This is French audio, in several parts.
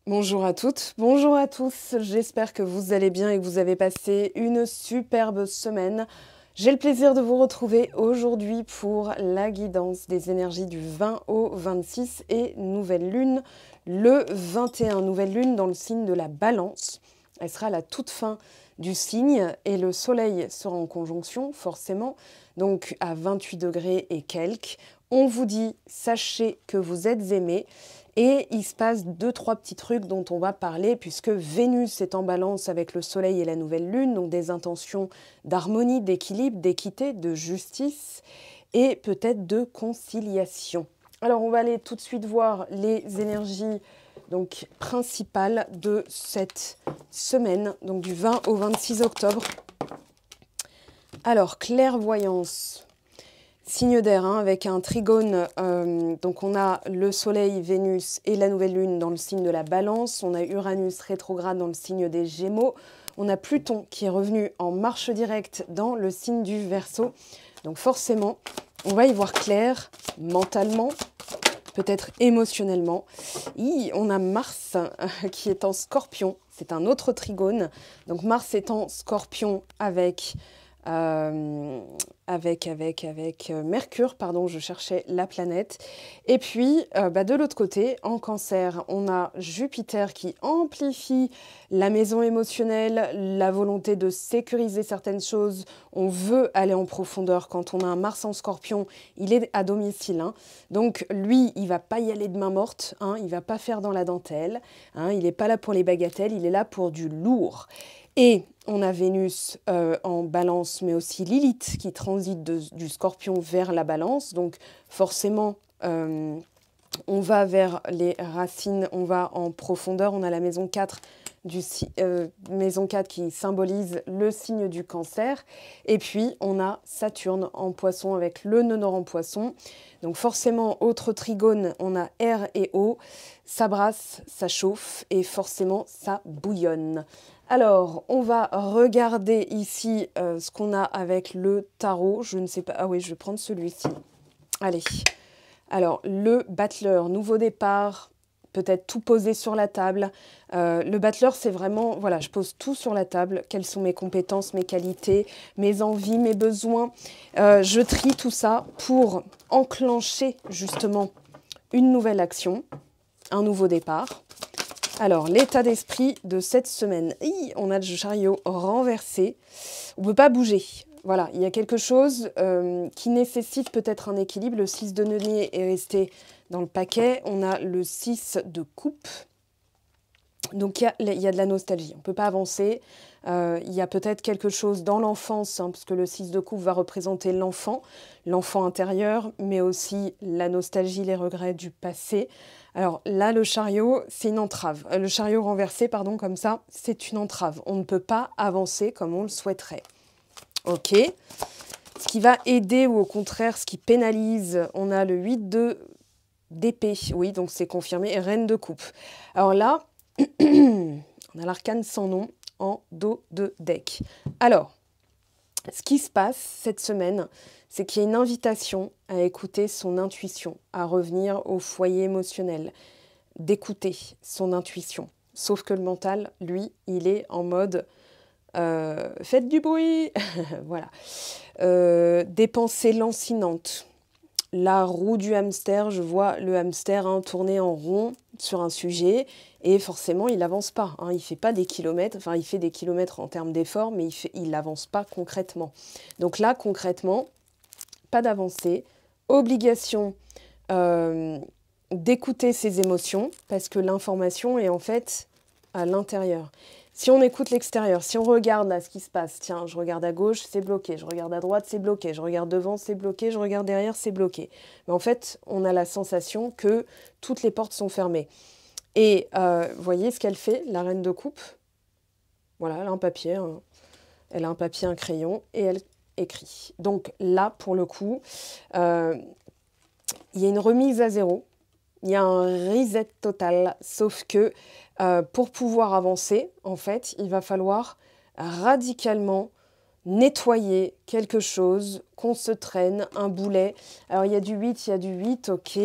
Bonjour à toutes, bonjour à tous, j'espère que vous allez bien et que vous avez passé une superbe semaine. J'ai le plaisir de vous retrouver aujourd'hui pour la guidance des énergies du 20 au 26 et nouvelle lune le 21. Nouvelle lune dans le signe de la Balance. Elle sera à la toute fin du signe et le soleil sera en conjonction forcément, donc à 28 degrés et quelques. On vous dit, sachez que vous êtes aimés. Et il se passe 2-3 petits trucs dont on va parler puisque Vénus est en balance avec le soleil et la nouvelle lune, donc des intentions d'harmonie, d'équilibre, d'équité, de justice et peut-être de conciliation. Alors on va aller tout de suite voir les énergies donc, principales de cette semaine, donc du 20 au 26 octobre. Alors clairvoyance. Signe d'air, hein, avec un trigone, donc on a le soleil, Vénus et la nouvelle lune dans le signe de la Balance, on a Uranus rétrograde dans le signe des Gémeaux, on a Pluton qui est revenu en marche directe dans le signe du Verseau. Donc forcément, on va y voir clair mentalement, peut-être émotionnellement. On a Mars qui est en Scorpion, c'est un autre trigone, donc Mars est en Scorpion avec Mercure, pardon, je cherchais la planète. Et puis, de l'autre côté, en Cancer, on a Jupiter qui amplifie la maison émotionnelle, la volonté de sécuriser certaines choses. On veut aller en profondeur. Quand on a un Mars en Scorpion, il est à domicile. Hein. Donc, lui, il va pas y aller de main morte. Hein, il va pas faire dans la dentelle. Hein, il n'est pas là pour les bagatelles. Il est là pour du lourd. Et on a Vénus en Balance, mais aussi Lilith qui transite du Scorpion vers la Balance. Donc forcément, on va vers les racines, on va en profondeur. On a la maison 4, maison 4 qui symbolise le signe du Cancer. Et puis, on a Saturne en Poisson avec le nœud nord en Poisson. Donc forcément, autre trigone, on a air et eau. Ça brasse, ça chauffe et forcément, ça bouillonne. Alors, on va regarder ici ce qu'on a avec le tarot. Je ne sais pas... Ah oui, je vais prendre celui-ci. Allez. Alors, le battleur, nouveau départ, peut-être tout poser sur la table. Le battleur, c'est vraiment... Voilà, je pose tout sur la table. Quelles sont mes compétences, mes qualités, mes envies, mes besoins. Je trie tout ça pour enclencher, justement, une nouvelle action, un nouveau départ. Alors, l'état d'esprit de cette semaine. On a le chariot renversé. On ne peut pas bouger. Voilà, il y a quelque chose qui nécessite peut-être un équilibre. Le 6 de denier est resté dans le paquet. On a le 6 de coupe. Donc, il y a de la nostalgie. On ne peut pas avancer. Il y a peut-être quelque chose dans l'enfance, hein, parce que le 6 de coupe va représenter l'enfant intérieur, mais aussi la nostalgie, les regrets du passé. Alors là, le chariot, c'est une entrave. Le chariot renversé, pardon, comme ça, c'est une entrave. On ne peut pas avancer comme on le souhaiterait. Ok. Ce qui va aider ou au contraire, ce qui pénalise, on a le 8 d'épée. Oui, donc c'est confirmé. Et reine de coupe. Alors là, on a l'arcane sans nom en dos de deck. Alors, ce qui se passe cette semaine, c'est qu'il y a une invitation à écouter son intuition, à revenir au foyer émotionnel, d'écouter son intuition. Sauf que le mental, lui, il est en mode faites du bruit, voilà. Des pensées lancinantes. La roue du hamster, je vois le hamster tourner en rond sur un sujet et forcément il n'avance pas. Il ne fait pas des kilomètres, enfin il fait des kilomètres en termes d'effort, mais il n'avance pas concrètement. Donc là, concrètement, pas d'avancée, obligation d'écouter ses émotions parce que l'information est en fait à l'intérieur. Si on écoute l'extérieur, si on regarde là ce qui se passe, tiens, je regarde à gauche, c'est bloqué, je regarde à droite, c'est bloqué, je regarde devant, c'est bloqué, je regarde derrière, c'est bloqué. Mais en fait, on a la sensation que toutes les portes sont fermées. Et vous voyez ce qu'elle fait, la reine de coupe? Voilà, elle a un papier, elle a un papier, un crayon, et elle écrit. Donc là, pour le coup, il y a une remise à zéro, il y a un reset total, sauf que pour pouvoir avancer, en fait, il va falloir radicalement nettoyer quelque chose, qu'on se traîne, un boulet. Alors il y a du 8, ok.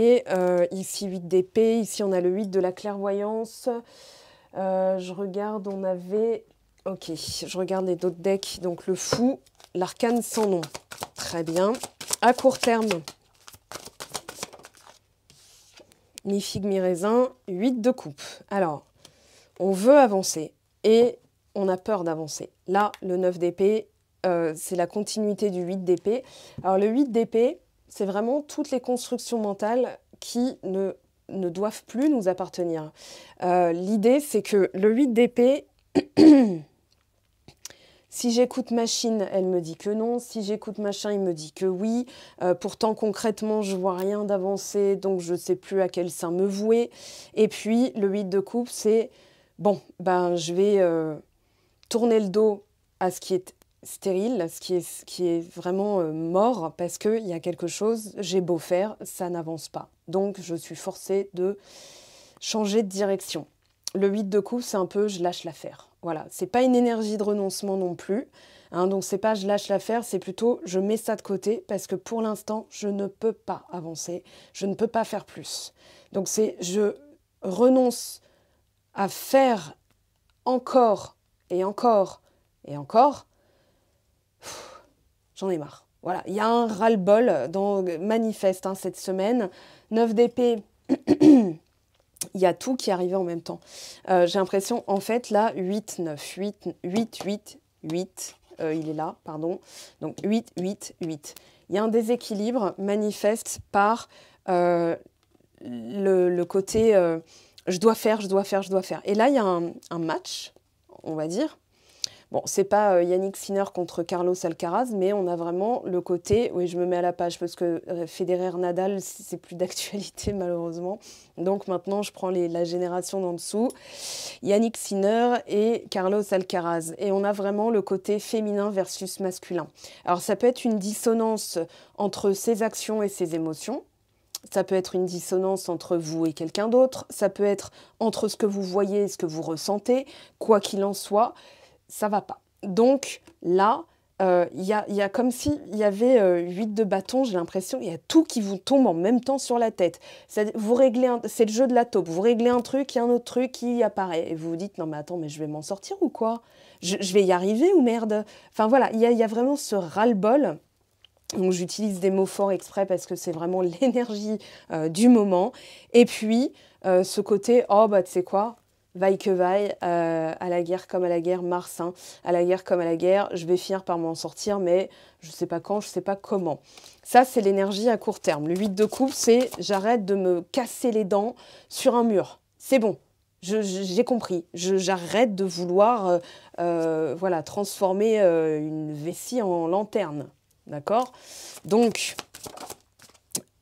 Ici 8 d'épée, ici on a le 8 de la clairvoyance. Je regarde, on avait... Ok, je regarde les autres decks. Donc le fou, l'arcane sans nom. Très bien. À court terme, mi figue, mi raisin, 8 de coupe. Alors, on veut avancer et on a peur d'avancer. Là, le 9 d'épée, c'est la continuité du 8 d'épée. Alors le 8 d'épée, c'est vraiment toutes les constructions mentales qui ne doivent plus nous appartenir. L'idée, c'est que le 8 d'épée, si j'écoute machine, elle me dit que non. Si j'écoute machin, il me dit que oui. Pourtant, concrètement, je vois rien d'avancé, donc je ne sais plus à quel sein me vouer. Et puis, le 8 de coupe, c'est, bon, ben, je vais tourner le dos à ce qui est stérile, ce qui est vraiment mort, parce qu'il y a quelque chose, j'ai beau faire, ça n'avance pas. Donc, je suis forcée de changer de direction. Le 8 de coupe, c'est un peu je lâche l'affaire. Voilà, c'est pas une énergie de renoncement non plus. Hein, donc c'est pas je lâche l'affaire, c'est plutôt je mets ça de côté parce que pour l'instant, je ne peux pas avancer, je ne peux pas faire plus. Donc c'est je renonce à faire encore et encore et encore. J'en ai marre. Voilà, il y a un ras-le-bol dans manifeste hein, cette semaine. 9 d'épée. Il y a tout qui arrivait en même temps. J'ai l'impression, en fait, là, 8, 9, 8, 8, 8, 8, il est là, pardon. Donc 8, 8, 8. Il y a un déséquilibre manifeste par le côté je dois faire, je dois faire, je dois faire. Et là, il y a un match, on va dire. Bon, c'est pas Yannick Sinner contre Carlos Alcaraz, mais on a vraiment le côté... Oui, je me mets à la page parce que Federer-Nadal, c'est plus d'actualité malheureusement. Donc maintenant, je prends la génération d'en dessous. Yannick Sinner et Carlos Alcaraz. Et on a vraiment le côté féminin versus masculin. Alors ça peut être une dissonance entre ses actions et ses émotions. Ça peut être une dissonance entre vous et quelqu'un d'autre. Ça peut être entre ce que vous voyez et ce que vous ressentez. Quoi qu'il en soit... ça va pas. Donc là, il y a comme s'il y avait 8 de bâton, j'ai l'impression, il y a tout qui vous tombe en même temps sur la tête. C'est le jeu de la taupe. Vous réglez un truc, il y a un autre truc qui apparaît. Et vous vous dites, non mais attends, mais je vais m'en sortir ou quoi je vais y arriver ou merde. Enfin voilà, il y a vraiment ce ras-le-bol. Donc j'utilise des mots forts exprès parce que c'est vraiment l'énergie du moment. Et puis, ce côté, oh bah tu sais quoi, vaille que vaille, à la guerre comme à la guerre, Mars, hein, à la guerre comme à la guerre, je vais finir par m'en sortir, mais je ne sais pas quand, je ne sais pas comment. Ça, c'est l'énergie à court terme. Le 8 de coupe, c'est j'arrête de me casser les dents sur un mur. C'est bon, j'ai compris. J'arrête de vouloir voilà, transformer une vessie en lanterne. D'accord? Donc...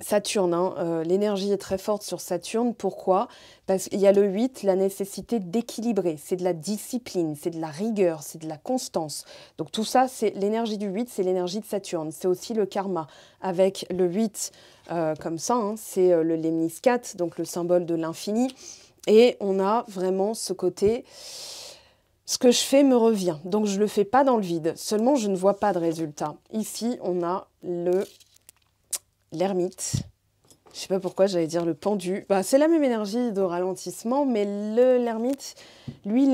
Saturne, hein, l'énergie est très forte sur Saturne. Pourquoi? Parce qu'il y a le 8, la nécessité d'équilibrer. C'est de la discipline, c'est de la rigueur, c'est de la constance. Donc tout ça, c'est l'énergie du 8, c'est l'énergie de Saturne. C'est aussi le karma. Avec le 8, comme ça, hein, c'est le lemniscate, donc le symbole de l'infini. Et on a vraiment ce côté... ce que je fais me revient. Donc je ne le fais pas dans le vide. Seulement, je ne vois pas de résultat. Ici, on a l'ermite. Je ne sais pas pourquoi j'allais dire le pendu. Bah, c'est la même énergie de ralentissement, mais l'ermite, lui,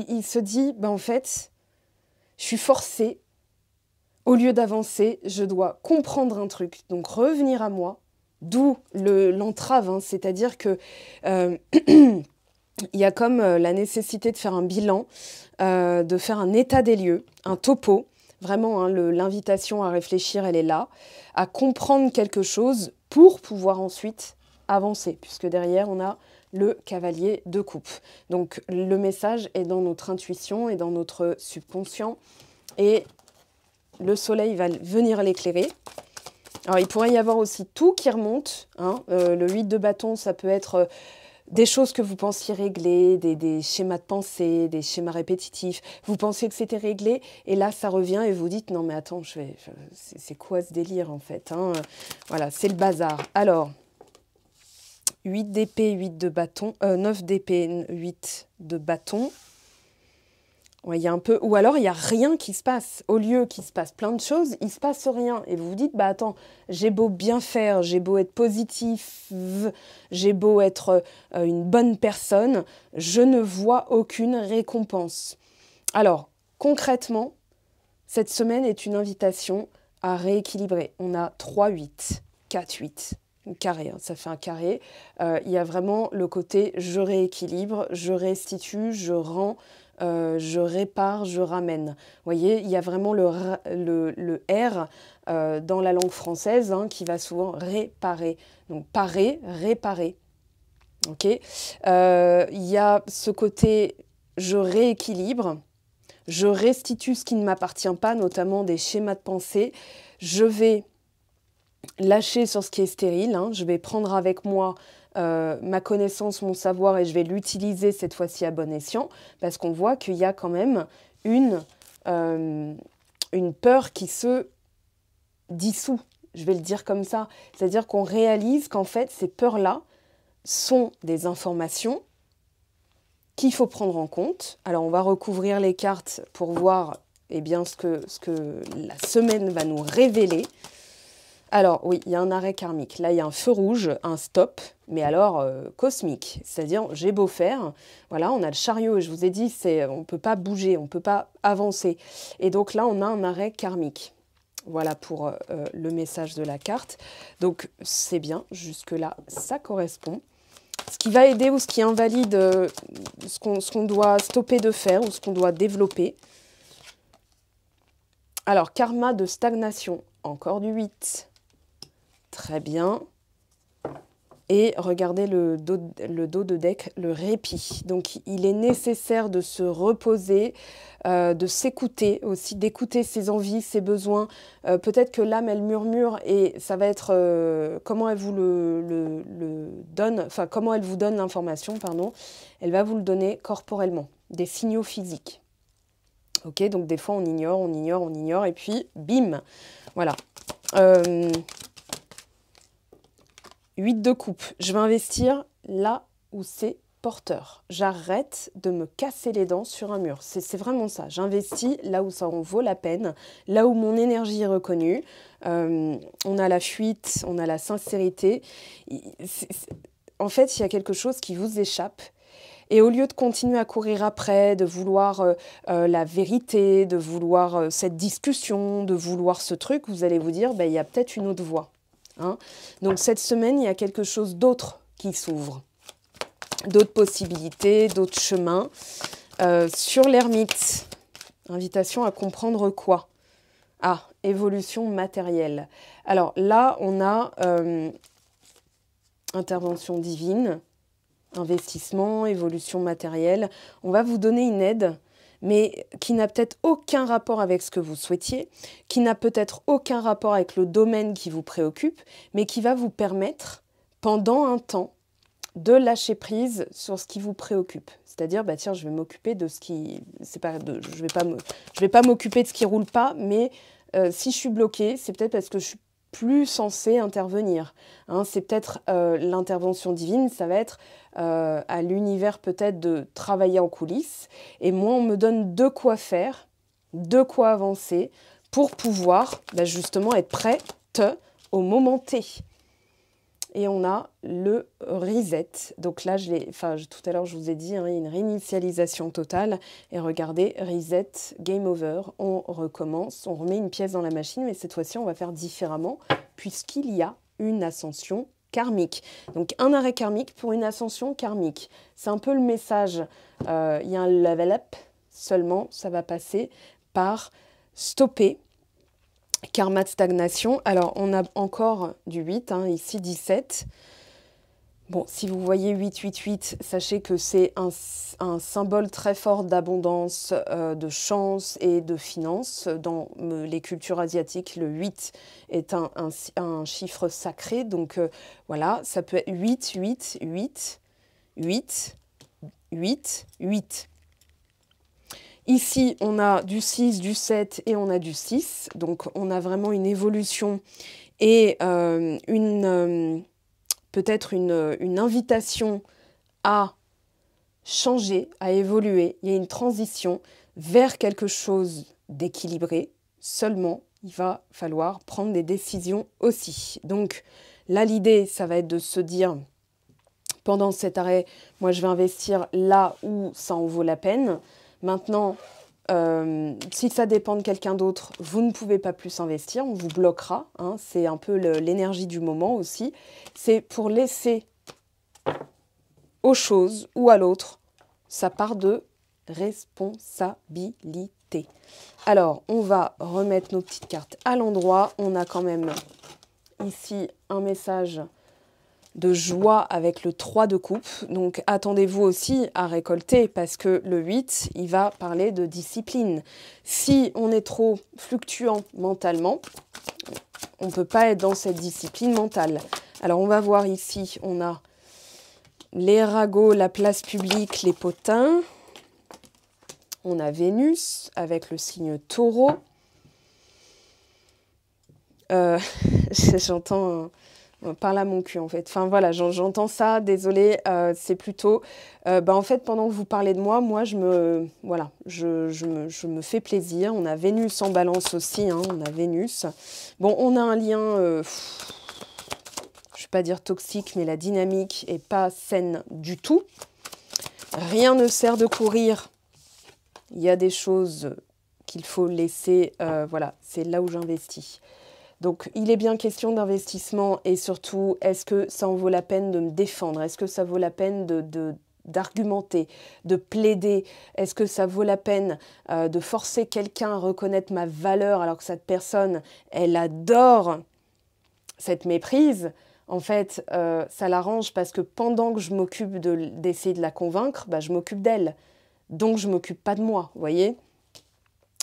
il se dit, bah, en fait, je suis forcée. Au lieu d'avancer, je dois comprendre un truc, donc revenir à moi, d'où l'entrave, hein, c'est-à-dire que il y a comme la nécessité de faire un bilan, de faire un état des lieux, un topo. Vraiment, hein, l'invitation à réfléchir, elle est là, à comprendre quelque chose pour pouvoir ensuite avancer, puisque derrière, on a le cavalier de coupe. Donc, le message est dans notre intuition et dans notre subconscient, et le soleil va venir l'éclairer. Alors, il pourrait y avoir aussi tout qui remonte. Hein. Le 8 de bâton, ça peut être... des choses que vous pensiez régler, des schémas de pensée, des schémas répétitifs. Vous pensiez que c'était réglé et là, ça revient et vous dites « Non, mais attends, c'est quoi ce délire en fait hein ?» Voilà, c'est le bazar. Alors, 8 d'épée, 8 de bâton, 9 d'épée, 8 de bâton. Ouais, il y a un peu, ou alors il n'y a rien qui se passe. Au lieu qu'il se passe plein de choses, il ne se passe rien. Et vous vous dites, bah attends, j'ai beau bien faire, j'ai beau être positif, j'ai beau être une bonne personne, je ne vois aucune récompense. Alors, concrètement, cette semaine est une invitation à rééquilibrer. On a 3-8, 4-8, un carré, hein, ça fait un carré. Il y a vraiment le côté je rééquilibre, je restitue, je rends, je répare, je ramène. Vous voyez, il y a vraiment le R dans la langue française hein, qui va souvent réparer. Donc parer, réparer. Ok. Il y a ce côté je rééquilibre. Je restitue ce qui ne m'appartient pas, notamment des schémas de pensée. Je vais lâcher sur ce qui est stérile. Hein. Je vais prendre avec moi ma connaissance, mon savoir et je vais l'utiliser cette fois-ci à bon escient parce qu'on voit qu'il y a quand même une peur qui se dissout. Je vais le dire comme ça. C'est-à-dire qu'on réalise qu'en fait, ces peurs-là sont des informations qu'il faut prendre en compte. Alors, on va recouvrir les cartes pour voir eh bien, ce que la semaine va nous révéler. Alors, oui, il y a un arrêt karmique. Là, il y a un feu rouge, un stop, mais alors cosmique. C'est-à-dire, j'ai beau faire, voilà, on a le chariot, et je vous ai dit, on ne peut pas bouger, on ne peut pas avancer. Et donc là, on a un arrêt karmique. Voilà pour le message de la carte. Donc, c'est bien, jusque-là, ça correspond. Ce qui va aider ou ce qui invalide ce qu'on doit stopper de faire ou ce qu'on doit développer. Alors, karma de stagnation, encore du 8. Très bien. Et regardez le dos de deck, le répit. Donc, il est nécessaire de se reposer, de s'écouter aussi, d'écouter ses envies, ses besoins. Peut-être que l'âme, elle murmure et ça va être comment elle vous le donne, enfin, comment elle vous donne l'information, pardon. Elle va vous le donner corporellement, des signaux physiques. Ok, donc des fois, on ignore, et puis, bim, voilà. 8 de coupe, je vais investir là où c'est porteur. J'arrête de me casser les dents sur un mur. C'est vraiment ça. J'investis là où ça en vaut la peine, là où mon énergie est reconnue. On a la fuite, on a la sincérité. En fait, il y a quelque chose qui vous échappe. Et au lieu de continuer à courir après, de vouloir la vérité, de vouloir cette discussion, de vouloir ce truc, vous allez vous dire, il y a peut-être une autre voie. Hein. Donc cette semaine, il y a quelque chose d'autre qui s'ouvre. D'autres possibilités, d'autres chemins. Sur l'ermite, invitation à comprendre quoi? Ah, évolution matérielle. Alors là, on a intervention divine, investissement, évolution matérielle. On va vous donner une aide, mais qui n'a peut-être aucun rapport avec ce que vous souhaitiez, qui n'a peut-être aucun rapport avec le domaine qui vous préoccupe, mais qui va vous permettre, pendant un temps, de lâcher prise sur ce qui vous préoccupe. C'est-à-dire, tiens, je vais m'occuper de ce qui... je vais pas m'occuper de ce qui roule pas, mais si je suis bloquée, c'est peut-être parce que je suis plus censée intervenir. Hein, c'est peut-être l'intervention divine, ça va être à l'univers peut-être de travailler en coulisses. Et moi, on me donne de quoi faire, de quoi avancer pour pouvoir justement être prête au moment T. Et on a le reset. Donc là, tout à l'heure, je vous ai dit, hein, il y a une réinitialisation totale. Et regardez, reset, game over. On recommence, on remet une pièce dans la machine, mais cette fois-ci, on va faire différemment puisqu'il y a une ascension karmique. Donc, un arrêt karmique pour une ascension karmique. C'est un peu le message. Il y a un level up, seulement, ça va passer par stopper. Karma de stagnation. Alors, on a encore du 8, hein, ici 17. Bon, si vous voyez 8, 8, 8, sachez que c'est un symbole très fort d'abondance, de chance et de finance. Dans les cultures asiatiques, le 8 est un chiffre sacré. Donc, voilà, ça peut être 8, 8, 8, 8, 8, 8. Ici, on a du 6, du 7 et on a du 6. Donc, on a vraiment une évolution et peut-être une invitation à changer, à évoluer. Il y a une transition. vers quelque chose d'équilibré, seulement il va falloir prendre des décisions aussi. Donc là, l'idée, ça va être de se dire, pendant cet arrêt, moi je vais investir là où ça en vaut la peine. Maintenant, si ça dépend de quelqu'un d'autre, vous ne pouvez pas plus investir, on vous bloquera. Hein, c'est un peu l'énergie du moment aussi. C'est pour laisser aux choses ou à l'autre sa part de responsabilité. Alors, on va remettre nos petites cartes à l'endroit. On a quand même ici un message de joie avec le 3 de coupe. Donc, attendez-vous aussi à récolter parce que le 8, il va parler de discipline. Si on est trop fluctuant mentalement, on ne peut pas être dans cette discipline mentale. Alors, on va voir ici, on a les ragots, la place publique, les potins. On a Vénus avec le signe taureau. J'entends par là mon cul en fait. Enfin voilà, j'entends ça, désolée. C'est plutôt... en fait, pendant que vous parlez de moi, je me fais plaisir. On a Vénus en balance aussi, hein, on a Vénus. Bon, on a un lien... je ne vais pas dire toxique, mais la dynamique n'est pas saine du tout. Rien ne sert de courir. Il y a des choses qu'il faut laisser, voilà, c'est là où j'investis. Donc, il est bien question d'investissement et surtout, est-ce que ça en vaut la peine de me défendre? Est-ce que ça vaut la peine d'argumenter, de plaider? Est-ce que ça vaut la peine de forcer quelqu'un à reconnaître ma valeur alors que cette personne, elle adore cette méprise? En fait, ça l'arrange parce que pendant que je m'occupe d'essayer de la convaincre, je m'occupe d'elle. Donc, je ne m'occupe pas de moi, vous voyez?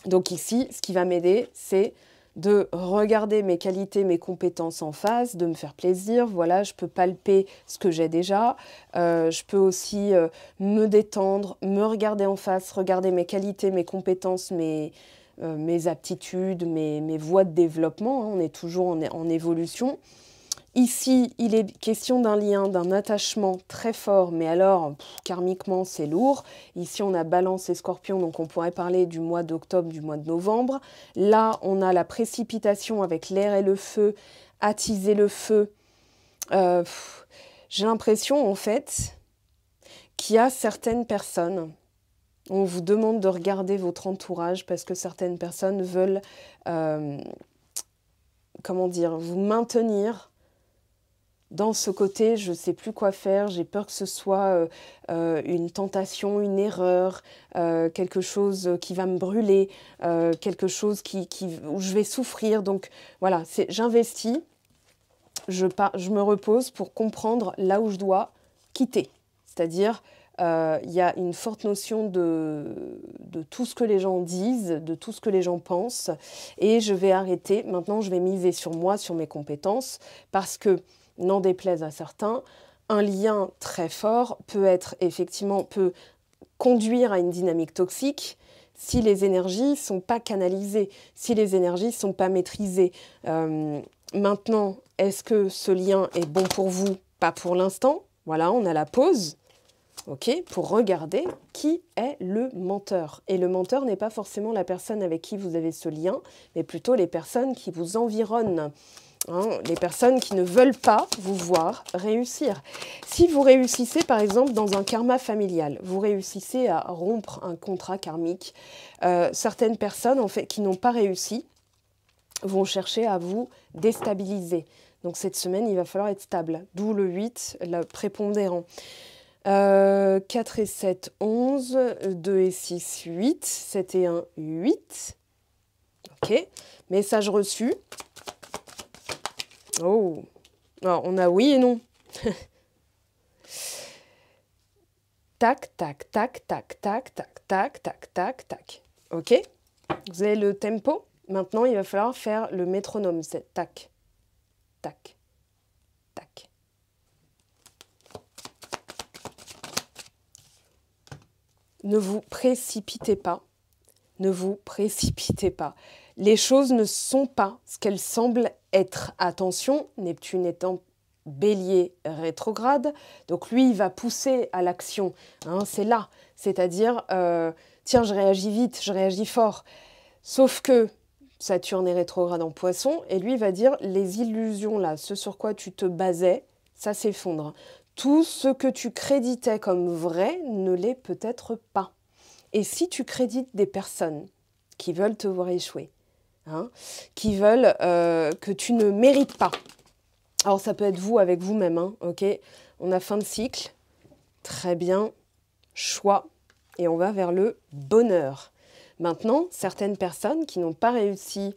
Donc ici, ce qui va m'aider, c'est de regarder mes qualités, mes compétences en face, de me faire plaisir. Voilà, je peux palper ce que j'ai déjà. Je peux aussi me détendre, me regarder en face, regarder mes qualités, mes compétences, mes aptitudes, mes voies de développement. Hein. On est toujours en évolution. Ici, il est question d'un lien, d'un attachement très fort, mais alors, karmiquement, c'est lourd. Ici, on a Balance et Scorpion, donc on pourrait parler du mois d'octobre, du mois de novembre. Là, on a la précipitation avec l'air et le feu, attiser le feu. J'ai l'impression, en fait, qu'il y a certaines personnes, on vous demande de regarder votre entourage parce que certaines personnes veulent, vous maintenir dans ce côté, je ne sais plus quoi faire, j'ai peur que ce soit une tentation, une erreur, quelque chose qui va me brûler, quelque chose où je vais souffrir. Donc voilà, j'investis, je me repose pour comprendre là où je dois quitter. C'est-à-dire, il y a une forte notion de tout ce que les gens disent, de tout ce que les gens pensent, et je vais arrêter. Maintenant, je vais miser sur moi, sur mes compétences, parce que n'en déplaise à certains, un lien très fort peut conduire à une dynamique toxique si les énergies ne sont pas canalisées, si les énergies ne sont pas maîtrisées. Maintenant, est-ce que ce lien est bon pour vous? Pas pour l'instant. Voilà, on a la pause. Ok, pour regarder qui est le menteur. Et le menteur n'est pas forcément la personne avec qui vous avez ce lien, mais plutôt les personnes qui vous environnent. Hein, les personnes qui ne veulent pas vous voir réussir. Si vous réussissez, par exemple, dans un karma familial, vous réussissez à rompre un contrat karmique, certaines personnes, en fait, qui n'ont pas réussi, vont chercher à vous déstabiliser. Donc, cette semaine, il va falloir être stable. D'où le 8, le prépondérant. 4 et 7, 11. 2 et 6, 8. 7 et 1, 8. Ok. Message reçu. Oh, alors on a oui et non. Tac, tac, tac, tac, tac, tac, tac, tac, tac, tac. Ok? Vous avez le tempo. Maintenant, il va falloir faire le métronome. C'est tac, tac, tac. Ne vous précipitez pas. Ne vous précipitez pas. Les choses ne sont pas ce qu'elles semblent être. Attention, Neptune étant Bélier rétrograde, donc lui, il va pousser à l'action. Hein, c'est là, c'est-à-dire, tiens, je réagis vite, je réagis fort. Sauf que Saturne est rétrograde en Poisson, et lui va dire, les illusions là, ce sur quoi tu te basais, ça s'effondre. Tout ce que tu créditais comme vrai ne l'est peut-être pas. Et si tu crédites des personnes qui veulent te voir échouer, hein, qui veulent que tu ne mérites pas, alors ça peut être vous avec vous-même, hein, ok? On a fin de cycle, très bien, choix, et on va vers le bonheur. Maintenant, certaines personnes qui n'ont pas réussi,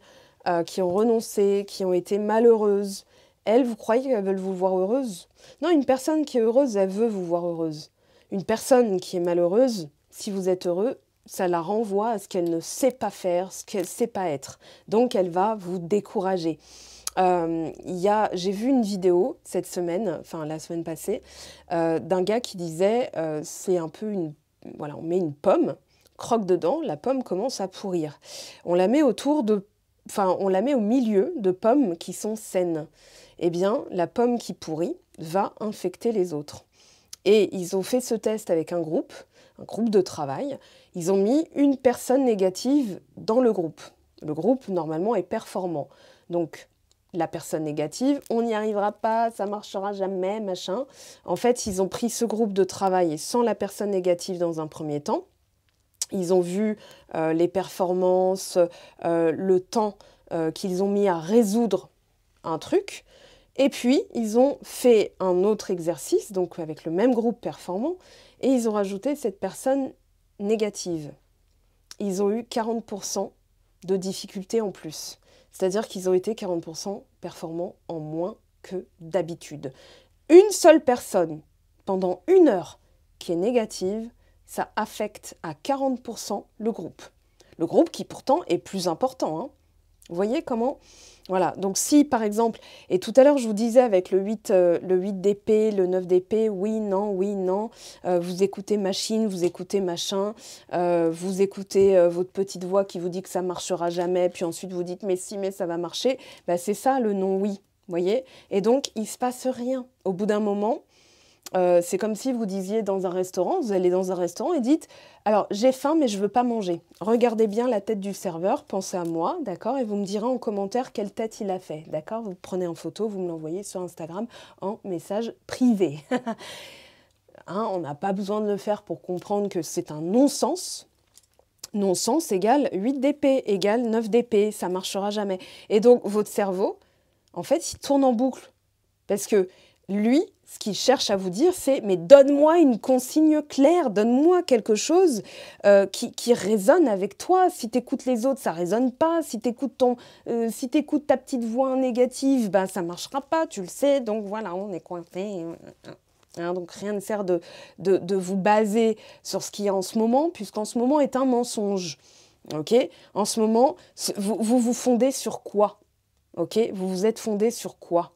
qui ont renoncé, qui ont été malheureuses, elles, vous croyez qu'elles veulent vous voir heureuse? Non, une personne qui est heureuse, elle veut vous voir heureuse. Une personne qui est malheureuse, si vous êtes heureux, ça la renvoie à ce qu'elle ne sait pas faire, ce qu'elle ne sait pas être. Donc, elle va vous décourager. J'ai vu une vidéo cette semaine, enfin la semaine passée, d'un gars qui disait c'est un peu une... Voilà, on met une pomme, croque dedans, la pomme commence à pourrir. On la met on la met au milieu de pommes qui sont saines. Eh bien, la pomme qui pourrit va infecter les autres. Et ils ont fait ce test avec un groupe de travail. Ils ont mis une personne négative dans le groupe. Le groupe, normalement, est performant. Donc, la personne négative, on n'y arrivera pas, ça marchera jamais, machin. En fait, ils ont pris ce groupe de travail sans la personne négative dans un premier temps. Ils ont vu les performances, le temps qu'ils ont mis à résoudre un truc. Et puis, ils ont fait un autre exercice, donc avec le même groupe performant, et ils ont rajouté cette personne négative. Ils ont eu 40% de difficultés en plus. C'est-à-dire qu'ils ont été 40% performants en moins que d'habitude. Une seule personne, pendant 1 heure, qui est négative, ça affecte à 40% le groupe. Le groupe qui pourtant est plus important, hein. Vous voyez comment? Voilà, donc si par exemple, et tout à l'heure je vous disais avec le 8 d'épée, le 9 d'épée, oui, non, vous écoutez machine, vous écoutez machin, vous écoutez votre petite voix qui vous dit que ça marchera jamais, puis ensuite vous dites mais si, mais ça va marcher, bah, c'est ça le non-oui, vous voyez? Et donc il ne se passe rien. Au bout d'un moment, c'est comme si vous disiez dans un restaurant, vous allez dans un restaurant et dites « Alors, j'ai faim, mais je ne veux pas manger. Regardez bien la tête du serveur, pensez à moi, d'accord? Et vous me direz en commentaire quelle tête il a fait, d'accord? Vous prenez en photo, vous me l'envoyez sur Instagram en message privé. » Hein, on n'a pas besoin de le faire pour comprendre que c'est un non-sens. Non-sens égale 8 d'épée, égale 9 d'épée, ça ne marchera jamais. Et donc, votre cerveau, en fait, il tourne en boucle. Parce que lui, ce qu'il cherche à vous dire, c'est « mais donne-moi une consigne claire, donne-moi quelque chose qui résonne avec toi. Si tu écoutes les autres, ça ne résonne pas. Si tu écoutes ta petite voix négative, ben, ça ne marchera pas, tu le sais. Donc voilà, on est coincé. » Hein, donc rien ne sert de vous baser sur ce qu'il y a en ce moment, puisqu'en ce moment est un mensonge. Okay, en ce moment, vous vous fondez sur quoi? Okay, vous vous êtes fondé sur quoi?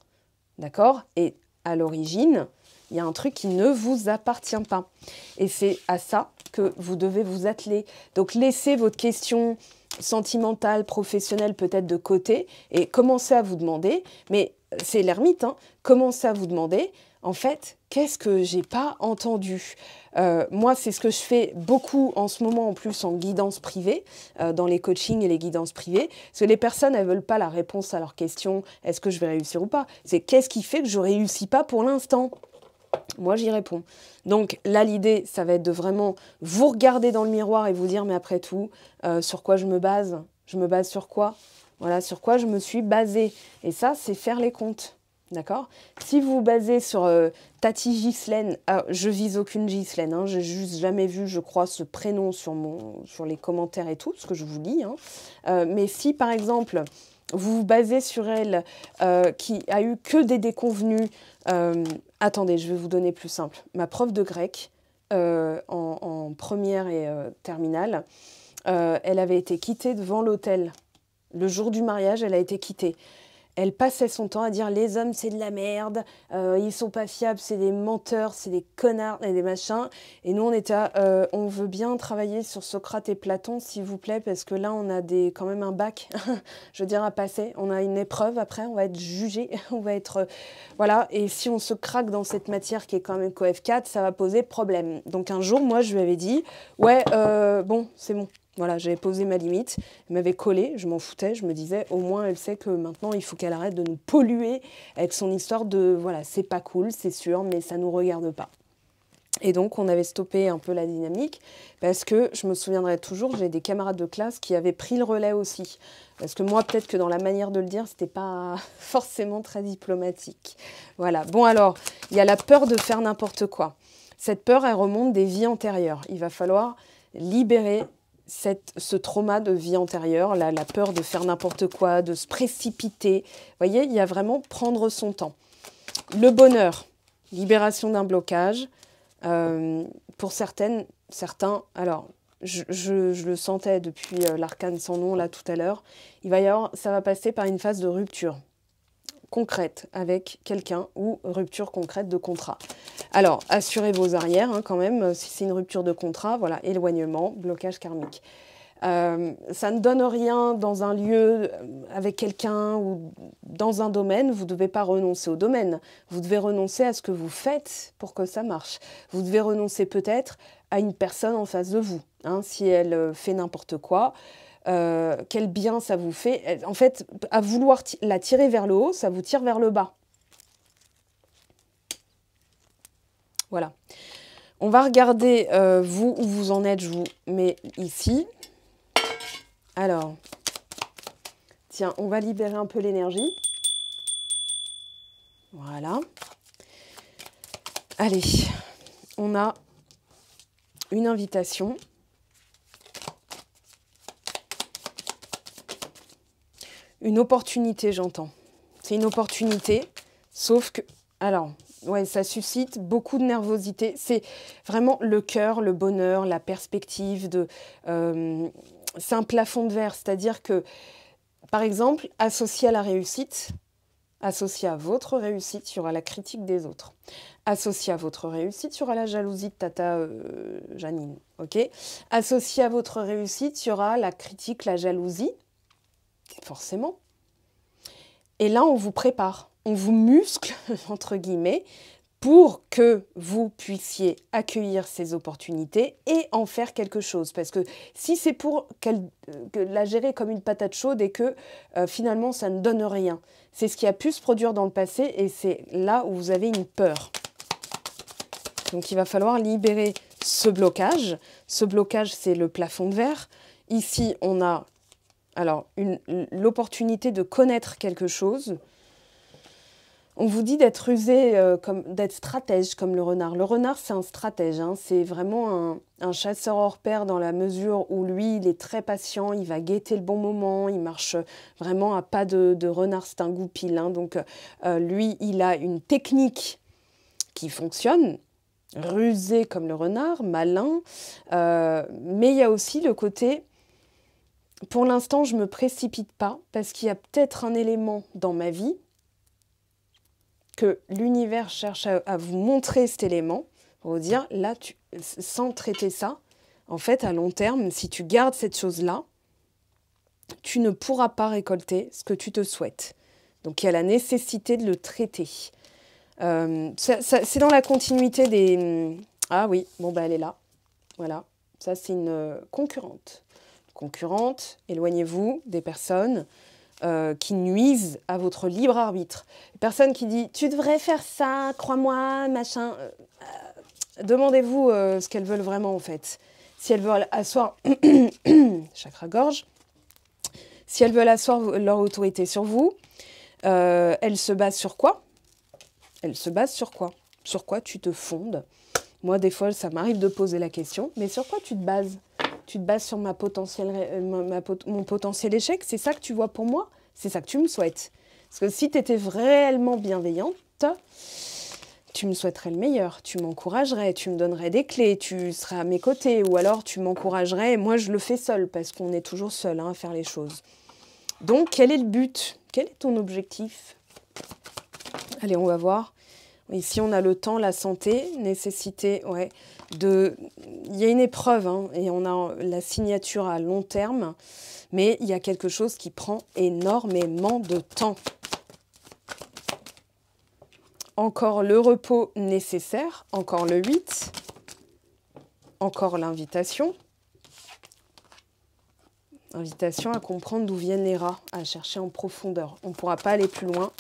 D'accord? Et à l'origine, il y a un truc qui ne vous appartient pas. Et c'est à ça que vous devez vous atteler. Donc, laissez votre question sentimentale, professionnelle peut-être de côté et commencez à vous demander, mais c'est l'ermite, hein, commencez à vous demander, en fait, qu'est-ce que j'ai pas entendu? Moi, c'est ce que je fais beaucoup en ce moment, en plus en guidance privée, dans les coachings et les guidances privées, parce que les personnes, elles veulent pas la réponse à leur question, est-ce que je vais réussir ou pas? C'est qu'est-ce qui fait que je réussis pas pour l'instant? Moi, j'y réponds. Donc là, l'idée, ça va être de vraiment vous regarder dans le miroir et vous dire, mais après tout, sur quoi je me base? Je me base sur quoi? Voilà, sur quoi je me suis basée. Et ça, c'est faire les comptes. D'accord? Si vous vous basez sur Tati Ghislaine, je vise aucune Ghislaine, hein, j'ai juste jamais vu, je crois, ce prénom sur les commentaires et tout, ce que je vous lis. Hein. Mais si, par exemple, vous vous basez sur elle, qui a eu que des déconvenues, attendez, je vais vous donner plus simple. Ma prof de grec, en première et terminale, elle avait été quittée devant l'hôtel. Le jour du mariage, elle a été quittée. elle passait son temps à dire les hommes c'est de la merde, ils sont pas fiables, c'est des menteurs, c'est des connards et des machins. Et nous on était on veut bien travailler sur Socrate et Platon s'il vous plaît, parce que là on a quand même un bac, je veux dire à passer, on a une épreuve après, on va être jugé, on va être voilà, et si on se craque dans cette matière qui est quand même coef 4, ça va poser problème. Donc un jour moi je lui avais dit ouais bon c'est bon. Voilà, j'avais posé ma limite, elle m'avait collé, je m'en foutais, je me disais, au moins elle sait que maintenant il faut qu'elle arrête de nous polluer avec son histoire de, voilà, c'est pas cool, c'est sûr, mais ça nous regarde pas. Et donc on avait stoppé un peu la dynamique, parce que je me souviendrai toujours, j'ai des camarades de classe qui avaient pris le relais aussi. Parce que moi, peut-être que dans la manière de le dire, c'était pas forcément très diplomatique. Voilà, bon alors, il y a la peur de faire n'importe quoi. Cette peur, elle remonte des vies antérieures. Il va falloir libérer ce trauma de vie antérieure, la peur de faire n'importe quoi, de se précipiter. Vous voyez, il y a vraiment prendre son temps. Le bonheur, libération d'un blocage. Pour certains, alors je le sentais depuis l'arcane sans nom là tout à l'heure, ça va passer par une phase de rupture concrète avec quelqu'un ou rupture concrète de contrat. Alors, assurez vos arrières quand même, si c'est une rupture de contrat, voilà, éloignement, blocage karmique. Ça ne donne rien dans un lieu avec quelqu'un ou dans un domaine, vous ne devez pas renoncer au domaine. Vous devez renoncer à ce que vous faites pour que ça marche. Vous devez renoncer peut-être à une personne en face de vous, si elle fait n'importe quoi. Quel bien ça vous fait. En fait, à vouloir la tirer vers le haut, ça vous tire vers le bas. Voilà. On va regarder vous où vous en êtes, je vous mets ici. Alors, tiens, on va libérer un peu l'énergie. Voilà. Allez, on a une invitation. Une opportunité, j'entends. C'est une opportunité, sauf que... Alors, ouais, ça suscite beaucoup de nervosité. C'est vraiment le cœur, le bonheur, la perspective de... c'est un plafond de verre, c'est-à-dire que, par exemple, associé à la réussite, associé à votre réussite, il y aura la critique des autres. Associé à votre réussite, il y aura la jalousie de Tata Janine. Okay, associé à votre réussite, il y aura la critique, la jalousie, forcément. Et là, on vous prépare, on vous muscle, entre guillemets, pour que vous puissiez accueillir ces opportunités et en faire quelque chose. Parce que si c'est pour la gérer comme une patate chaude et que finalement ça ne donne rien, c'est ce qui a pu se produire dans le passé et c'est là où vous avez une peur. Donc il va falloir libérer ce blocage. Ce blocage, c'est le plafond de verre. Ici, on a alors l'opportunité de connaître quelque chose. On vous dit d'être rusé, d'être stratège comme le renard. Le renard, c'est un stratège, c'est vraiment un chasseur hors pair dans la mesure où lui, il est très patient, il va guetter le bon moment, il marche vraiment à pas de renard, c'est un goupil. Donc lui, il a une technique qui fonctionne, rusé comme le renard, malin, mais il y a aussi le côté... Pour l'instant, je ne me précipite pas parce qu'il y a peut-être un élément dans ma vie que l'univers cherche à vous montrer cet élément, pour vous dire, là, sans traiter ça, en fait, à long terme, si tu gardes cette chose-là, tu ne pourras pas récolter ce que tu te souhaites. Donc, il y a la nécessité de le traiter. C'est dans la continuité des... Ah oui, bon, bah, elle est là. Voilà, ça, c'est une concurrente. Concurrente, éloignez-vous des personnes qui nuisent à votre libre arbitre. Personne qui dit « tu devrais faire ça, crois-moi, machin ». Demandez-vous ce qu'elles veulent vraiment en fait. Si elles veulent asseoir, chakra-gorge, si elles veulent asseoir leur autorité sur vous, elles se basent sur quoi? Elles se basent sur quoi? Sur quoi tu te fondes? Moi, des fois, ça m'arrive de poser la question, mais sur quoi tu te bases? Tu te bases sur mon potentiel échec? C'est ça que tu vois pour moi? C'est ça que tu me souhaites? Parce que si tu étais réellement bienveillante, tu me souhaiterais le meilleur, tu m'encouragerais, tu me donnerais des clés, tu serais à mes côtés, ou alors tu m'encouragerais, et moi je le fais seule, parce qu'on est toujours seul à faire les choses. Donc, quel est le but? Quel est ton objectif? Allez, on va voir. Ici, on a le temps, la santé, nécessité, ouais, il y a une épreuve, hein, et on a la signature à long terme, mais il y a quelque chose qui prend énormément de temps. Encore le repos nécessaire, encore le 8, encore l'invitation. Invitation à comprendre d'où viennent les rats, à chercher en profondeur. On ne pourra pas aller plus loin.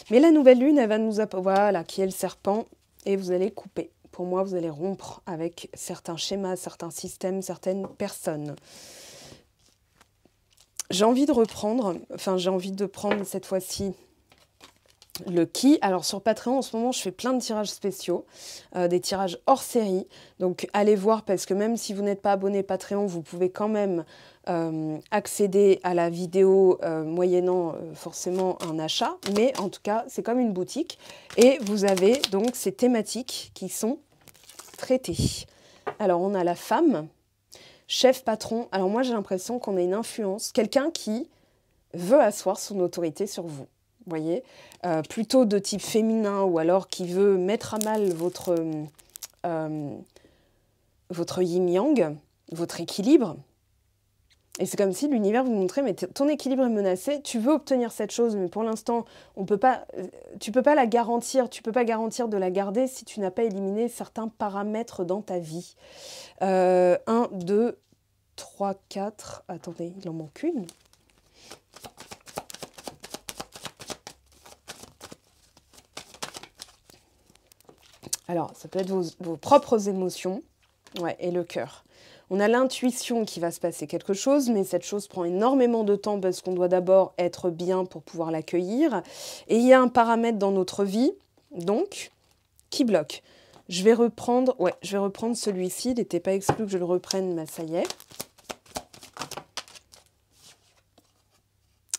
Mais la nouvelle lune, elle va nous apporter, voilà, qui est le serpent, et vous allez couper. Pour moi, vous allez rompre avec certains schémas, certains systèmes, certaines personnes. J'ai envie de reprendre, j'ai envie de prendre cette fois-ci le qui. Alors sur Patreon, en ce moment, je fais plein de tirages spéciaux, des tirages hors série. Donc allez voir, parce que même si vous n'êtes pas abonné Patreon, vous pouvez quand même accéder à la vidéo moyennant forcément un achat. Mais en tout cas, c'est comme une boutique. Et vous avez donc ces thématiques qui sont traitées. Alors on a la femme, chef patron. Alors moi, j'ai l'impression qu'on a une influence, quelqu'un qui veut asseoir son autorité sur vous. Vous voyez, plutôt de type féminin, ou alors qui veut mettre à mal votre yin-yang, votre équilibre. Et c'est comme si l'univers vous montrait, mais ton équilibre est menacé, tu veux obtenir cette chose, mais pour l'instant, tu peux pas la garantir, tu peux pas garantir de la garder si tu n'as pas éliminé certains paramètres dans ta vie. 1, 2, 3, 4, attendez, il en manque une. Alors, ça peut être vos propres émotions, ouais, et le cœur. On a l'intuition qu'il va se passer quelque chose, mais cette chose prend énormément de temps parce qu'on doit d'abord être bien pour pouvoir l'accueillir. Et il y a un paramètre dans notre vie, donc, qui bloque. Je vais reprendre celui-ci. Il n'était pas exclu que je le reprenne, mais ça y est.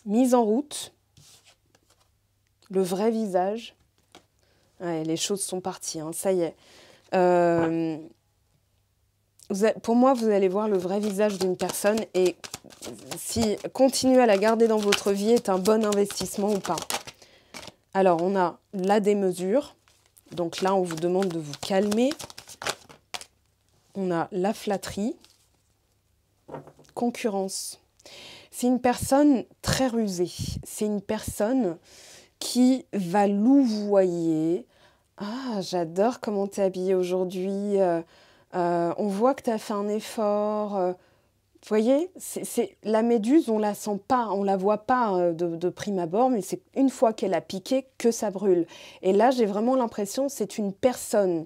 Mise en route. Le vrai visage. Ouais, les choses sont parties, hein, ça y est. Pour moi, vous allez voir le vrai visage d'une personne, et si continuer à la garder dans votre vie est un bon investissement ou pas. Alors, on a la démesure. Donc là, on vous demande de vous calmer. On a la flatterie. Concurrence. C'est une personne très rusée. C'est une personne qui va louvoyer. Ah, j'adore comment tu es habillée aujourd'hui. On voit que tu as fait un effort. Vous voyez, la méduse, on la sent pas, on la voit pas de prime abord, mais c'est une fois qu'elle a piqué que ça brûle. Et là, j'ai vraiment l'impression que c'est une personne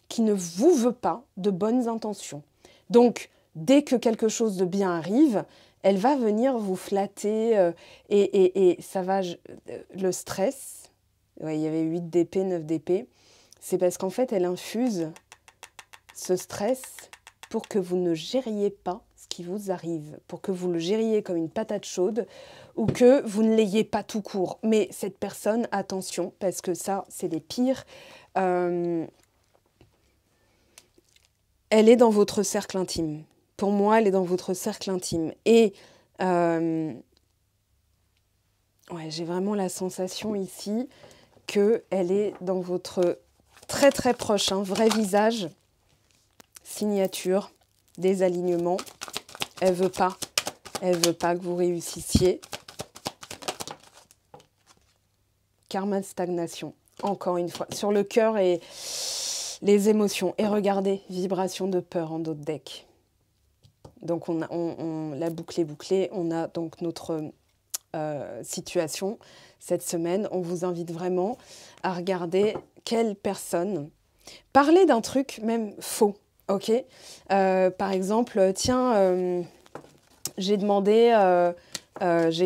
qui ne vous veut pas de bonnes intentions. Donc, dès que quelque chose de bien arrive, elle va venir vous flatter et ça va... le stress, ouais, il y avait 8 d'épée, 9 d'épée, c'est parce qu'en fait, elle infuse ce stress pour que vous ne gériez pas ce qui vous arrive, pour que vous le gériez comme une patate chaude ou que vous ne l'ayez pas tout court. Mais cette personne, attention, parce que ça, c'est les pires. Elle est dans votre cercle intime. Pour moi, elle est dans votre cercle intime. Et ouais, j'ai vraiment la sensation ici qu'elle est dans votre très très proche, hein, vrai visage, signature, des alignements. Elle veut pas que vous réussissiez. Karma de stagnation, encore une fois, sur le cœur et les émotions. Et regardez, vibration de peur en dos de deck. Donc la boucle est bouclée, on a donc notre situation cette semaine. On vous invite vraiment à regarder quelle personne. Parlez d'un truc même faux, ok, par exemple, tiens, j'ai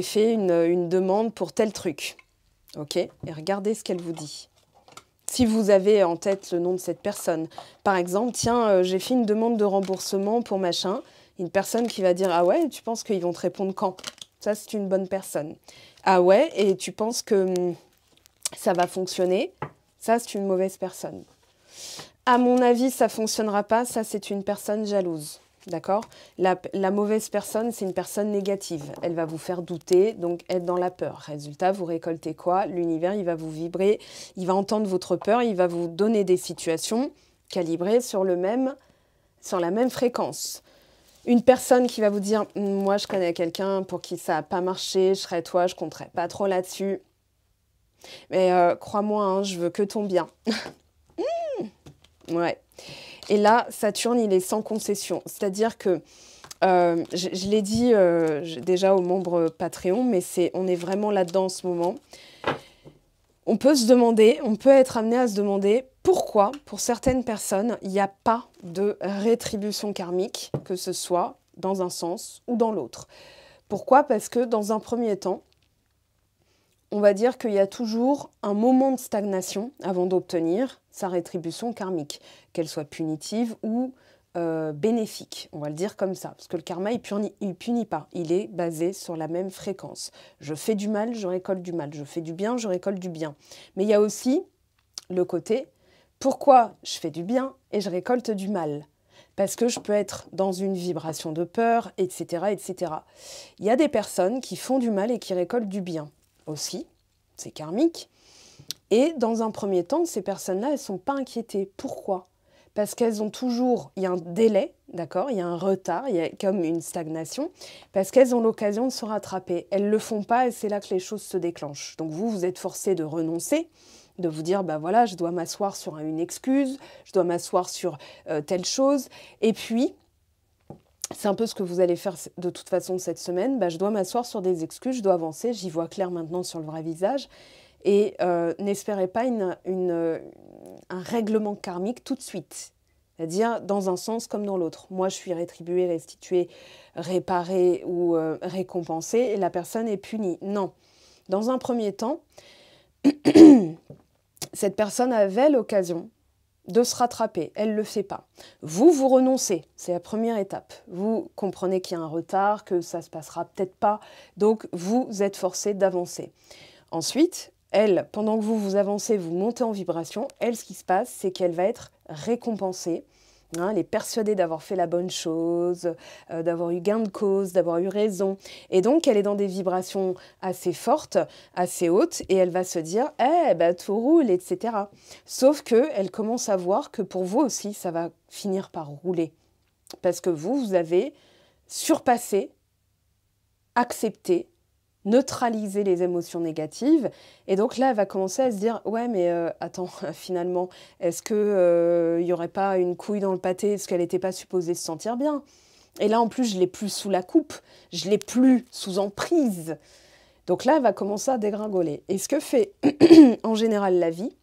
fait une demande pour tel truc, ok, et regardez ce qu'elle vous dit. Si vous avez en tête le nom de cette personne, par exemple, tiens, j'ai fait une demande de remboursement pour machin, une personne qui va dire « Ah ouais, tu penses qu'ils vont te répondre quand ?» Ça, c'est une bonne personne. « Ah ouais, et tu penses que ça va fonctionner ?» Ça, c'est une mauvaise personne. « À mon avis, ça ne fonctionnera pas. » Ça, c'est une personne jalouse. d'accord? La mauvaise personne, c'est une personne négative. Elle va vous faire douter, donc être dans la peur. Résultat, vous récoltez quoi? L'univers, il va vous vibrer, il va entendre votre peur, il va vous donner des situations calibrées sur la même fréquence. Une personne qui va vous dire « Moi, je connais quelqu'un pour qui ça n'a pas marché, je serais toi, je compterais pas trop là-dessus. Mais crois-moi, hein, je veux que ton bien. » Ouais. Et là, Saturne, il est sans concession. C'est-à-dire que, je l'ai dit déjà aux membres Patreon, mais on est vraiment là-dedans en ce moment. On peut se demander, on peut être amené à se demander pourquoi, pour certaines personnes, il n'y a pas de rétribution karmique, que ce soit dans un sens ou dans l'autre. Pourquoi? Parce que dans un premier temps, on va dire qu'il y a toujours un moment de stagnation avant d'obtenir sa rétribution karmique, qu'elle soit punitive ou bénéfique, on va le dire comme ça, parce que le karma, il punit pas, il est basé sur la même fréquence. Je fais du mal, je récolte du mal, je fais du bien, je récolte du bien. Mais il y a aussi le côté, pourquoi je fais du bien et je récolte du mal? Parce que je peux être dans une vibration de peur, etc., etc. Il y a des personnes qui font du mal et qui récoltent du bien aussi, c'est karmique. Et dans un premier temps, ces personnes-là, elles ne sont pas inquiétées. Pourquoi? Parce qu'elles ont toujours, il y a un délai, d'accord, il y a un retard, il y a comme une stagnation, parce qu'elles ont l'occasion de se rattraper. Elles ne le font pas et c'est là que les choses se déclenchent. Donc vous êtes forcé de renoncer, de vous dire, bah voilà, je dois m'asseoir sur une excuse, je dois m'asseoir sur telle chose. Et puis, c'est un peu ce que vous allez faire de toute façon cette semaine, bah, je dois m'asseoir sur des excuses, je dois avancer, j'y vois clair maintenant sur le vrai visage. Et n'espérez pas un règlement karmique tout de suite. C'est-à-dire dans un sens comme dans l'autre. Moi, je suis rétribuée, restituée, réparée ou récompensée et la personne est punie. Non. Dans un premier temps, cette personne avait l'occasion de se rattraper. Elle ne le fait pas. Vous renoncez. C'est la première étape. Vous comprenez qu'il y a un retard, que ça ne se passera peut-être pas. Donc, vous êtes forcé d'avancer. Ensuite, elle, pendant que vous avancez, vous montez en vibration, elle, ce qui se passe, c'est qu'elle va être récompensée. Hein, elle est persuadée d'avoir fait la bonne chose, d'avoir eu gain de cause, d'avoir eu raison. Et donc, elle est dans des vibrations assez fortes, assez hautes, et elle va se dire « Eh, bah, tout roule, etc. » Sauf qu'elle commence à voir que pour vous aussi, ça va finir par rouler. Parce que vous avez surpassé, accepté, neutraliser les émotions négatives. Et donc là, elle va commencer à se dire « Ouais, mais attends, finalement, est-ce qu'il n'y aurait pas une couille dans le pâté? Est-ce qu'elle n'était pas supposée se sentir bien ?» Et là, en plus, je ne l'ai plus sous la coupe, je ne l'ai plus sous emprise. Donc là, elle va commencer à dégringoler. Et ce que fait en général la vie,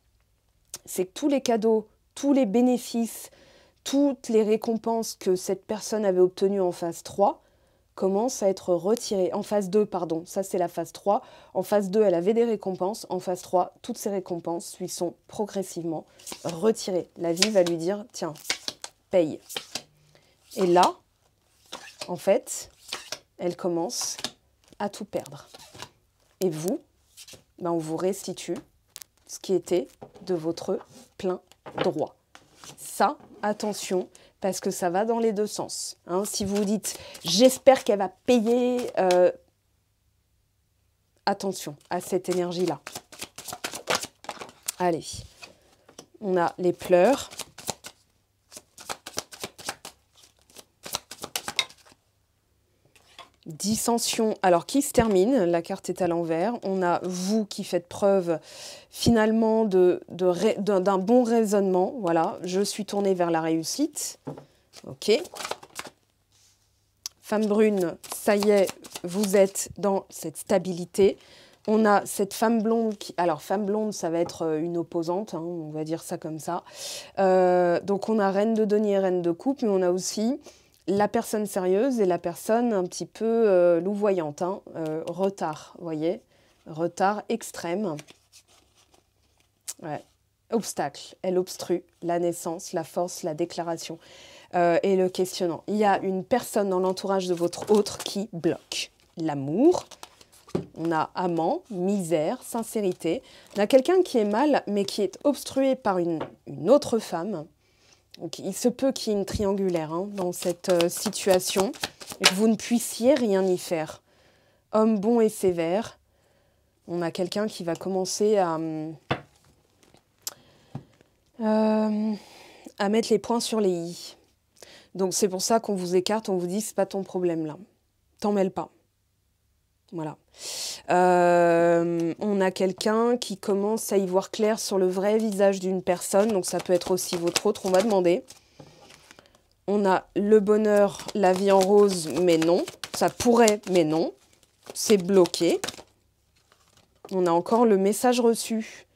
c'est que tous les cadeaux, tous les bénéfices, toutes les récompenses que cette personne avait obtenues en phase 3, commence à être retirée. En phase 2, pardon, ça c'est la phase 3. En phase 2, elle avait des récompenses. En phase 3, toutes ces récompenses lui sont progressivement retirées. La vie va lui dire, tiens, paye. Et là, en fait, elle commence à tout perdre. Et vous, ben on vous restitue ce qui était de votre plein droit. Ça, attention, parce que ça va dans les deux sens. Hein, si vous dites « j'espère qu'elle va payer », attention à cette énergie-là. Allez, on a les pleurs. Dissension, alors qui se termine, la carte est à l'envers. On a vous qui faites preuve finalement d'un bon raisonnement. Voilà, je suis tournée vers la réussite. Ok. Femme brune, ça y est, vous êtes dans cette stabilité. On a cette femme blonde qui... Alors, femme blonde, ça va être une opposante, hein, on va dire ça comme ça. Donc, on a reine de denier, reine de coupe, mais on a aussi la personne sérieuse et la personne un petit peu louvoyante. Hein, retard, vous voyez, retard extrême. Ouais. Obstacle, elle obstrue la naissance, la force, la déclaration et le questionnant. Il y a une personne dans l'entourage de votre autre qui bloque l'amour. On a amant, misère, sincérité. On a quelqu'un qui est mal, mais qui est obstrué par une autre femme. Donc, il se peut qu'il y ait une triangulaire hein, dans cette situation et que vous ne puissiez rien y faire. Homme bon et sévère. On a quelqu'un qui va commencer à mettre les points sur les i. Donc c'est pour ça qu'on vous écarte, on vous dit c'est pas ton problème là. T'en mêles pas. Voilà. On a quelqu'un qui commence à y voir clair sur le vrai visage d'une personne, donc ça peut être aussi votre autre, on va demander. On a le bonheur, la vie en rose, mais non. Ça pourrait, mais non. C'est bloqué. On a encore le message reçu.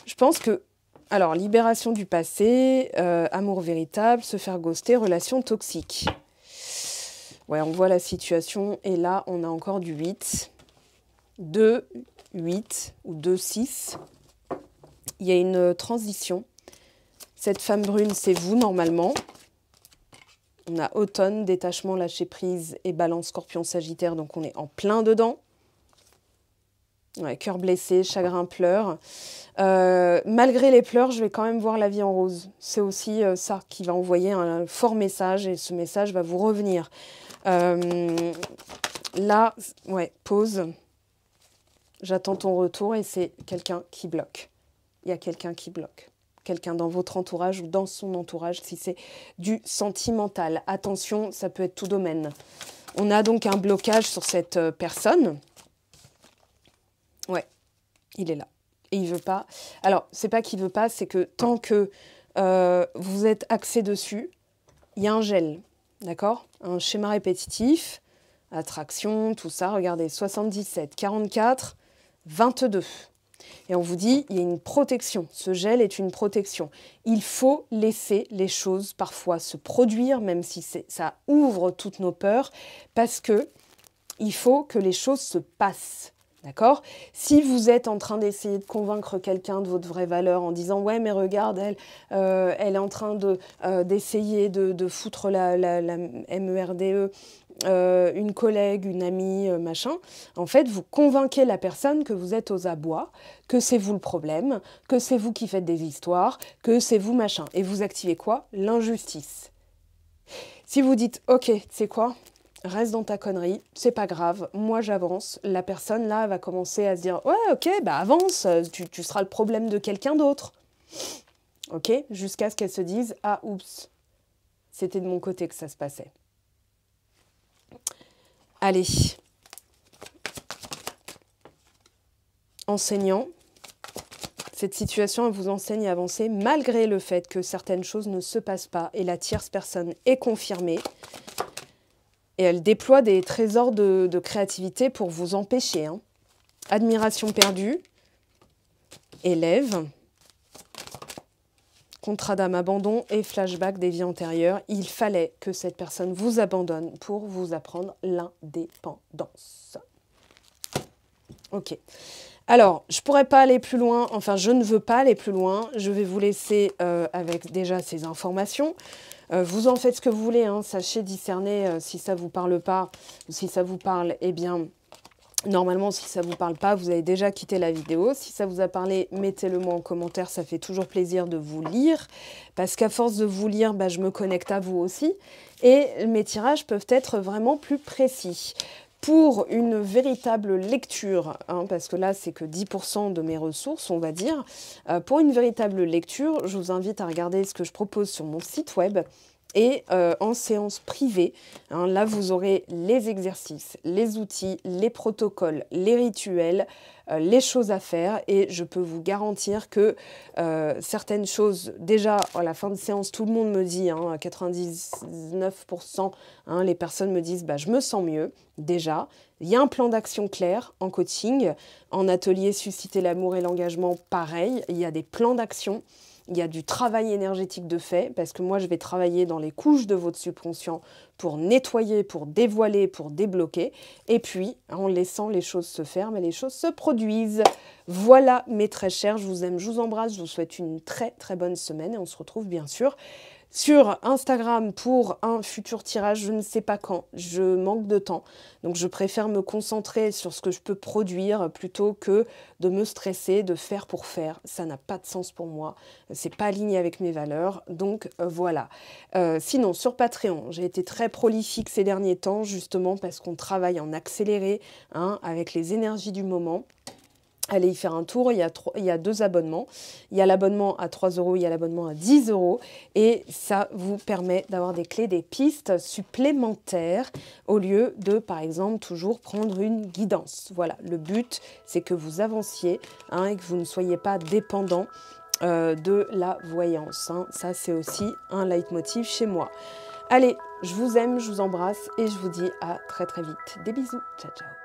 Je pense que... Alors, libération du passé, amour véritable, se faire ghoster, relation toxique. Ouais, on voit la situation. Et là, on a encore du 8. 2, 8 ou 2, 6. Il y a une transition. Cette femme brune, c'est vous, normalement. On a automne, détachement, lâcher prise et balance, scorpion, sagittaire. Donc, on est en plein dedans. Ouais, cœur blessé, chagrin, pleurs. Malgré les pleurs, je vais quand même voir la vie en rose. C'est aussi ça qui va envoyer un fort message et ce message va vous revenir. Là, ouais, pause. J'attends ton retour et c'est quelqu'un qui bloque. Il y a quelqu'un qui bloque. Quelqu'un dans votre entourage ou dans son entourage si c'est du sentimental. Attention, ça peut être tout domaine. On a donc un blocage sur cette personne. Ouais, il est là. Et il veut pas. Alors, c'est pas qu'il veut pas, c'est que tant que vous êtes axé dessus, il y a un gel, d'accord? Un schéma répétitif, attraction, tout ça. Regardez, 77, 44, 22. Et on vous dit, il y a une protection. Ce gel est une protection. Il faut laisser les choses parfois se produire, même si ça ouvre toutes nos peurs, parce que il faut que les choses se passent. D'accord? Si vous êtes en train d'essayer de convaincre quelqu'un de votre vraie valeur en disant « Ouais, mais regarde, elle est en train d'essayer de foutre la MERDE, une collègue, une amie, machin. » En fait, vous convainquez la personne que vous êtes aux abois, que c'est vous le problème, que c'est vous qui faites des histoires, que c'est vous machin. Et vous activez quoi? L'injustice. Si vous dites « Ok, tu sais quoi ? Reste dans ta connerie, c'est pas grave, moi j'avance. » La personne là va commencer à se dire « Ouais, ok, bah avance, tu seras le problème de quelqu'un d'autre. » Ok, jusqu'à ce qu'elle se dise « Ah, oups, c'était de mon côté que ça se passait. » Allez. Enseignant. Cette situation, elle vous enseigne à avancer malgré le fait que certaines choses ne se passent pas et la tierce personne est confirmée. Et elle déploie des trésors de créativité pour vous empêcher. Hein. Admiration perdue. Élève. Contrat d'âme abandon et flashback des vies antérieures. Il fallait que cette personne vous abandonne pour vous apprendre l'indépendance. Ok. Alors, je ne pourrais pas aller plus loin. Enfin, je ne veux pas aller plus loin. Je vais vous laisser avec déjà ces informations. Vous en faites ce que vous voulez, hein. Sachez discerner si ça ne vous parle pas ou si ça vous parle, eh bien, normalement, si ça ne vous parle pas, vous avez déjà quitté la vidéo. Si ça vous a parlé, mettez-le moi en commentaire, ça fait toujours plaisir de vous lire. Parce qu'à force de vous lire, bah, je me connecte à vous aussi. Et mes tirages peuvent être vraiment plus précis. Pour une véritable lecture, hein, parce que là, c'est que 10% de mes ressources, on va dire. Pour une véritable lecture, je vous invite à regarder ce que je propose sur mon site web et en séance privée. Hein, là, vous aurez les exercices, les outils, les protocoles, les rituels, les choses à faire. Et je peux vous garantir que certaines choses, déjà, à la fin de séance, tout le monde me dit, hein, à 99%, hein, les personnes me disent bah, « je me sens mieux ». Déjà, il y a un plan d'action clair en coaching, en atelier susciter l'amour et l'engagement, pareil, il y a des plans d'action, il y a du travail énergétique de fait, parce que moi je vais travailler dans les couches de votre subconscient pour nettoyer, pour dévoiler, pour débloquer, et puis en laissant les choses se faire, mais les choses se produisent. Voilà mes très chers, je vous aime, je vous embrasse, je vous souhaite une très très bonne semaine, et on se retrouve bien sûr sur Instagram pour un futur tirage, je ne sais pas quand, je manque de temps. Donc je préfère me concentrer sur ce que je peux produire plutôt que de me stresser, de faire pour faire. Ça n'a pas de sens pour moi, c'est pas aligné avec mes valeurs, donc voilà. Sinon, sur Patreon, j'ai été très prolifique ces derniers temps, justement parce qu'on travaille en accéléré, hein, avec les énergies du moment. Allez y faire un tour, il y a 2 abonnements. Il y a l'abonnement à 3 €, il y a l'abonnement à 10 €. Et ça vous permet d'avoir des clés, des pistes supplémentaires au lieu de, par exemple, toujours prendre une guidance. Voilà, le but, c'est que vous avanciez, hein, et que vous ne soyez pas dépendant de la voyance, hein. Ça, c'est aussi un leitmotiv chez moi. Allez, je vous aime, je vous embrasse et je vous dis à très très vite. Des bisous, ciao ciao.